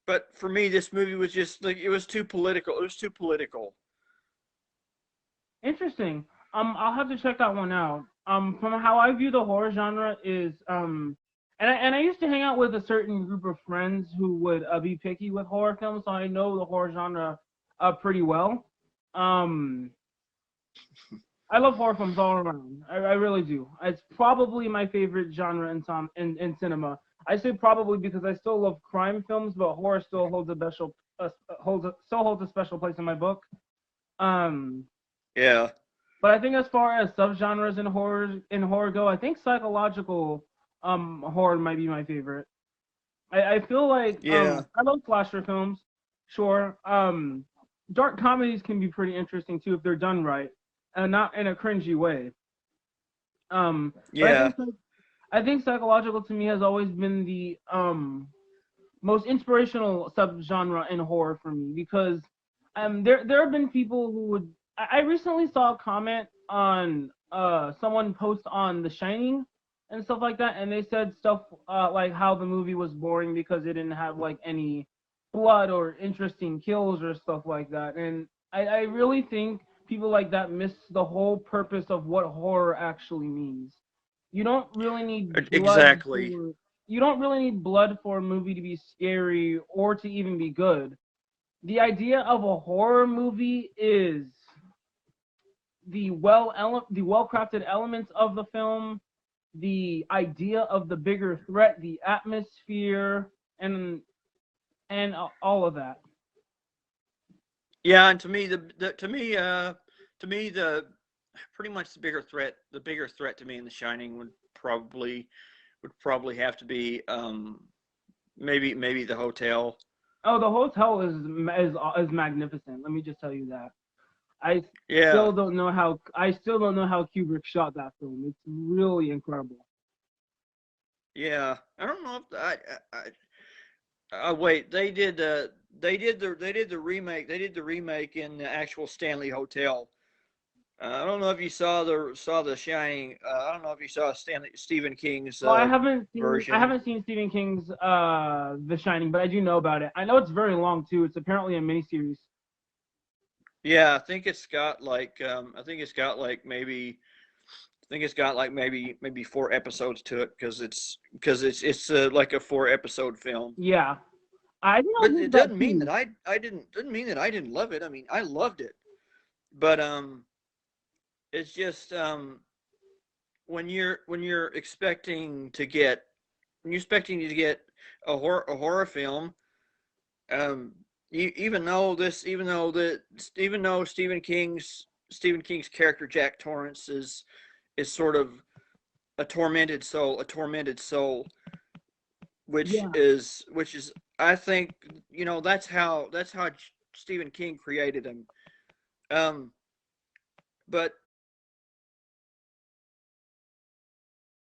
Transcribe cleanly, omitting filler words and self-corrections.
but for me, this movie was just like it was too political. It was too political. Interesting. I'll have to check that one out. From how I view the horror genre is and I used to hang out with a certain group of friends who would be picky with horror films, so I know the horror genre pretty well. Um, I love horror films all around. I really do. It's probably my favorite genre in cinema. I say probably because I still love crime films, but horror still holds a still holds a special place in my book. Um, Yeah, but I think as far as subgenres in horror go, I think psychological horror might be my favorite. I feel like yeah, I love slasher films, sure. Dark comedies can be pretty interesting too if they're done right and not in a cringy way. But yeah. I think psychological to me has always been the most inspirational subgenre in horror for me because there have been people who would I recently saw a comment on someone post on The Shining and stuff like that, and they said stuff like how the movie was boring because it didn't have like any blood or interesting kills or stuff like that. And I really think people like that miss the whole purpose of what horror actually means. You don't really need blood Exactly. for you don't really need blood for a movie to be scary or to even be good. The idea of a horror movie is the well crafted elements of the film, the idea of the bigger threat, the atmosphere, and all of that. Yeah, and to me the pretty much the bigger threat to me in The Shining would probably have to be maybe the hotel. Oh, the hotel is magnificent. Let me just tell you that. I Yeah, I still don't know how Kubrick shot that film. It's really incredible. yeah. I don't know if wait, they did the remake in the actual Stanley Hotel. I don't know if you saw the Shining. I don't know if you saw Stephen King's Well, I version. haven't seen Stephen King's The Shining, but I do know about it. I know it's very long too. It's apparently a miniseries. Yeah, I think it's got like maybe 4 episodes to it because it's like a 4 episode film. Yeah, I didn't But know it that doesn't mean that too. I didn't love it. I mean, I loved it. But it's just when you're expecting to get a horror film, um, even though Stephen King's character Jack Torrance is sort of a tormented soul, Yeah, which is I think that's how Stephen King created him. Um, but